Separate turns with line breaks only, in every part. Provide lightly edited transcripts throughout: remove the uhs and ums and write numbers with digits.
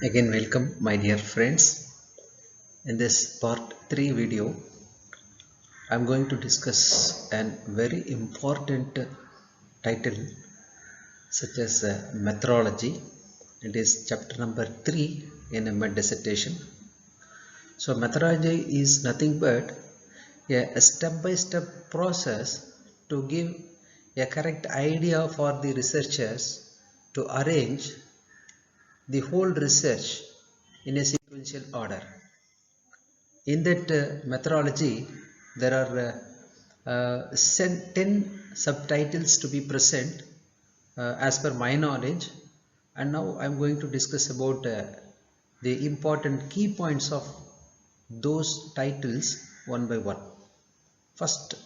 Again, welcome my dear friends. In this part 3 video, I am going to discuss a very important title such as methodology. It is chapter number 3 in my dissertation. So, methodology is nothing but a step-by-step process to give a correct idea for the researchers to arrange the whole research in a sequential order. In that methodology, there are 10 subtitles to be present as per my knowledge, and now I am going to discuss about the important key points of those titles one by one. First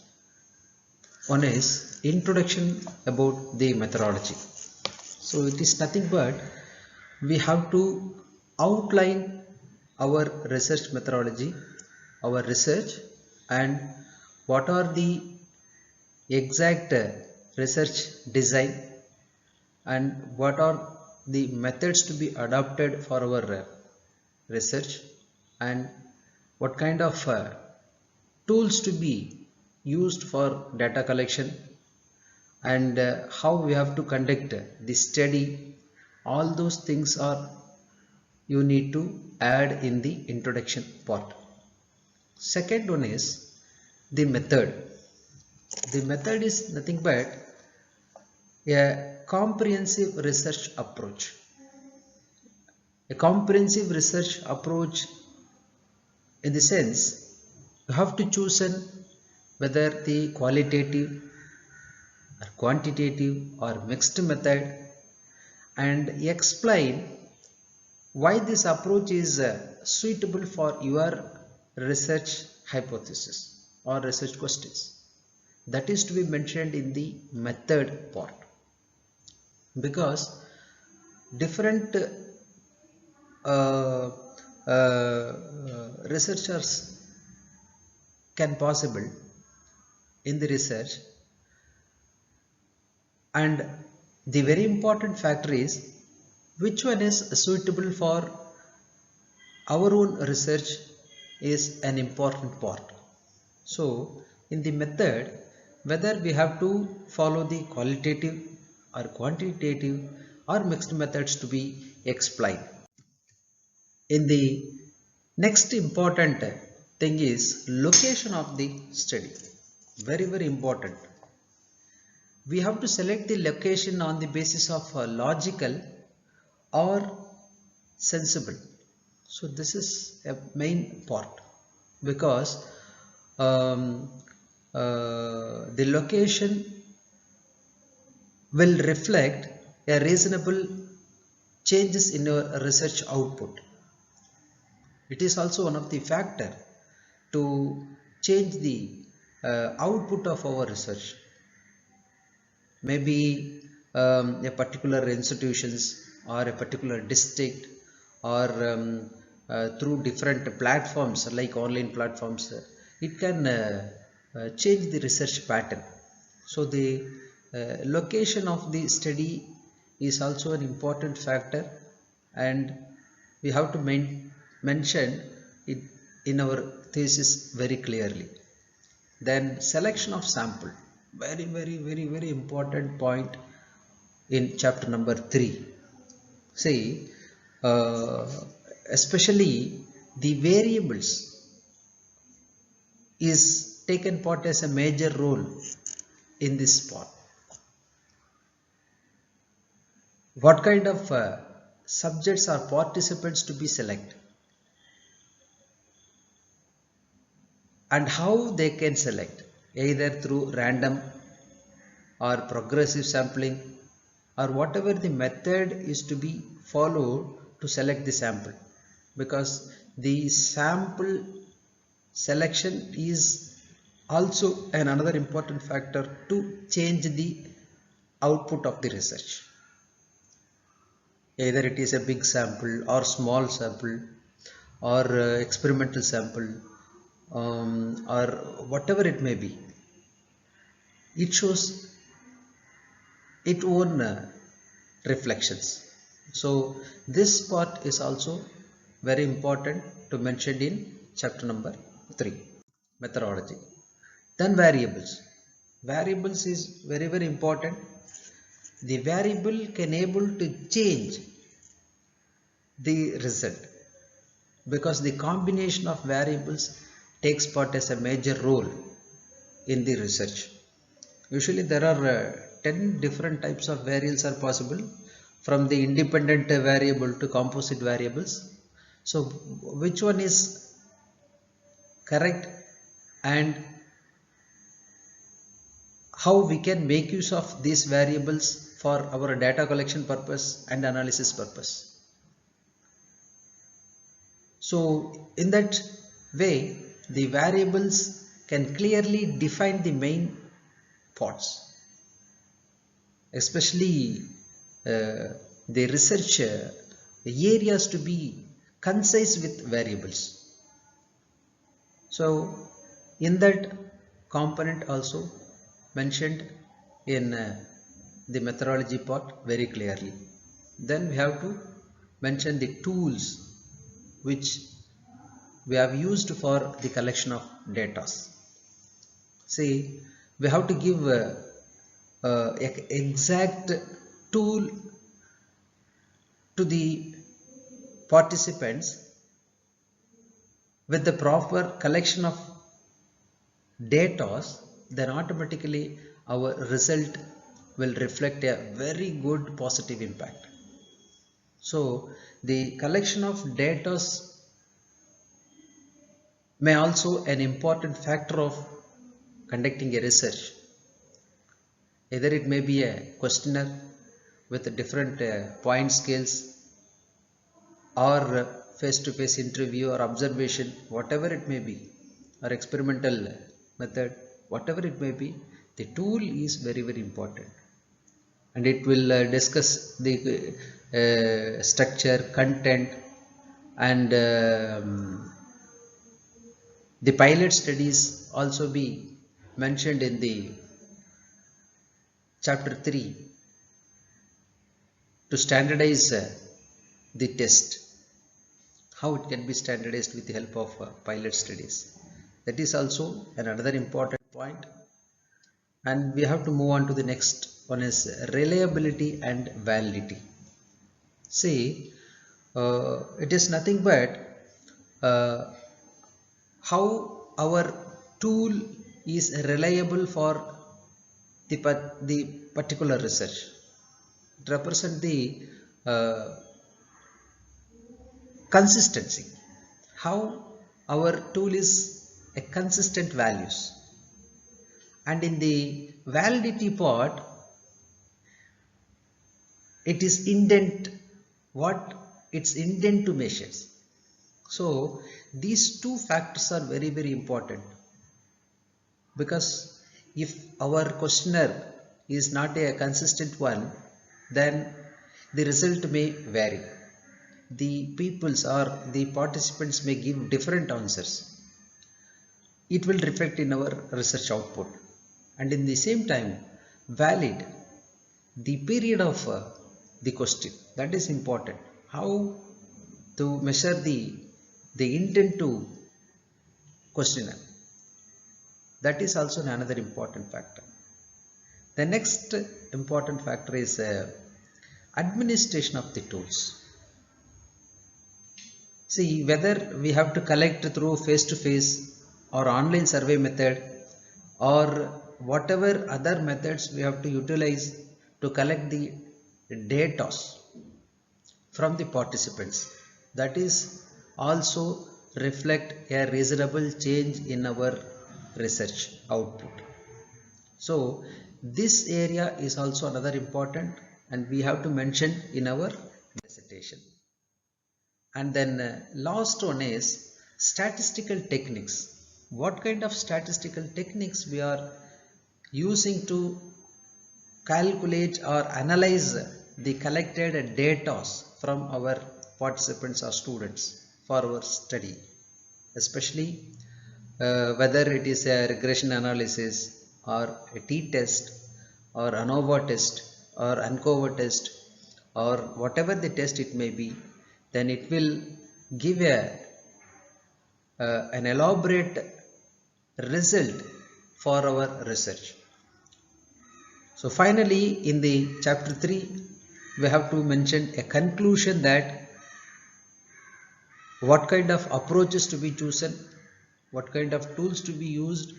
one is introduction about the methodology. So it is nothing but we have to outline our research methodology, our research, and what are the exact research design and what are the methods to be adopted for our research, and what kind of tools to be used for data collection, and how we have to conduct the study. All those things are you need to add in the introduction part. Second one is the method. The method is nothing but a comprehensive research approach. A comprehensive research approach in the sense you have to choose whether the qualitative or quantitative or mixed method, and explain why this approach is suitable for your research hypothesis or research questions. That is to be mentioned in the method part, because different uh, researchers can possible in the research, and the very important factor is which one is suitable for our own research is an important part. So in the method, whether we have to follow the qualitative or quantitative or mixed methods to be explained. In the next important thing is location of the study. Very important. We have to select the location on the basis of logical or sensible. So this is a main part, because the location will reflect a reasonable changes in your research output. It is also one of the factor to change the output of our research. Maybe a particular institutions or a particular district, or through different platforms like online platforms, it can change the research pattern. So the location of the study is also an important factor, and we have to mention it in our thesis very clearly. Then selection of sample, very important point in chapter number 3. See, uh, especially the variables is taken part as a major role in this part. What kind of subjects or participants to be selected, and how they can select, either through random or progressive sampling, or whatever the method is to be followed to select the sample, because the sample selection is also another important factor to change the output of the research. Either it is a big sample or small sample, or experimental sample, or whatever it may be, it shows its own reflections. So this part is also very important to mention in chapter number 3, methodology. Then variables. Variables is very important. The variable can able to change the result because the combination of variables takes part as a major role in the research. Usually there are 10 different types of variables are possible, from the independent variable to composite variables. So which one is correct and how we can make use of these variables for our data collection purpose and analysis purpose. So in that way, the variables can clearly define the main parts, especially the research areas to be concise with variables. So in that component also mentioned in the methodology part very clearly. Then we have to mention the tools which we have used for the collection of data. See, we have to give exact tool to the participants with the proper collection of data, then automatically our result will reflect a very good positive impact. So the collection of data may also an important factor of conducting a research. Either it may be a questionnaire with different point scales, or face-to-face interview or observation, whatever it may be, or experimental method, whatever it may be, the tool is very important, and it will discuss the structure, content, and the pilot studies also be mentioned in the chapter 3 to standardize the test, how it can be standardized with the help of pilot studies. That is also another important point. And we have to move on to the next one is reliability and validity. See, it is nothing but how our tool is reliable for the particular research. It represents the consistency, how our tool is a consistent values, and in the validity part it is intent, what its intent to measures. So these two factors are very important, because if our questionnaire is not a consistent one, then the result may vary. The peoples or the participants may give different answers. It will reflect in our research output. And in the same time, valid the period of the question, that is important. How to measure the intent to questionnaire, that is also another important factor. The next important factor is administration of the tools. See, whether we have to collect through face-to-face or online survey method, or whatever other methods we have to utilize to collect the data from the participants, that is also reflect a reasonable change in our research output. So this area is also another important, and we have to mention in our dissertation. And then last one is statistical techniques. What kind of statistical techniques we are using to calculate or analyze the collected data from our participants or students for our study, especially whether it is a regression analysis or a t-test or ANOVA test or ANCOVA test, or whatever the test it may be, then it will give an elaborate result for our research. So finally, in the chapter 3, we have to mention a conclusion that what kind of approaches to be chosen, what kind of tools to be used,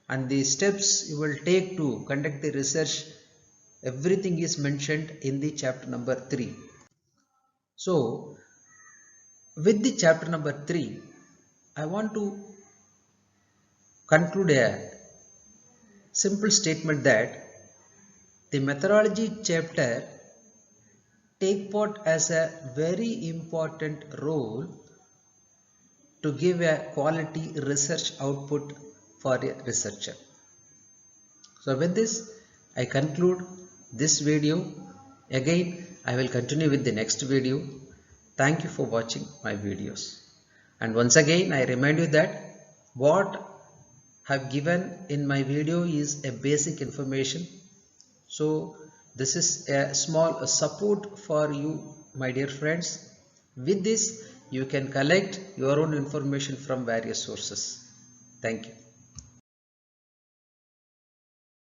and the steps you will take to conduct the research. Everything is mentioned in the chapter number 3. So with the chapter number 3, I want to conclude a simple statement that the methodology chapter take part as a very important role to give a quality research output for a researcher. So with this, I conclude this video. Again, I will continue with the next video. Thank you for watching my videos. And once again, I remind you that what I have given in my video is a basic information. So this is a small support for you, my dear friends. With this, you can collect your own information from various sources. Thank you.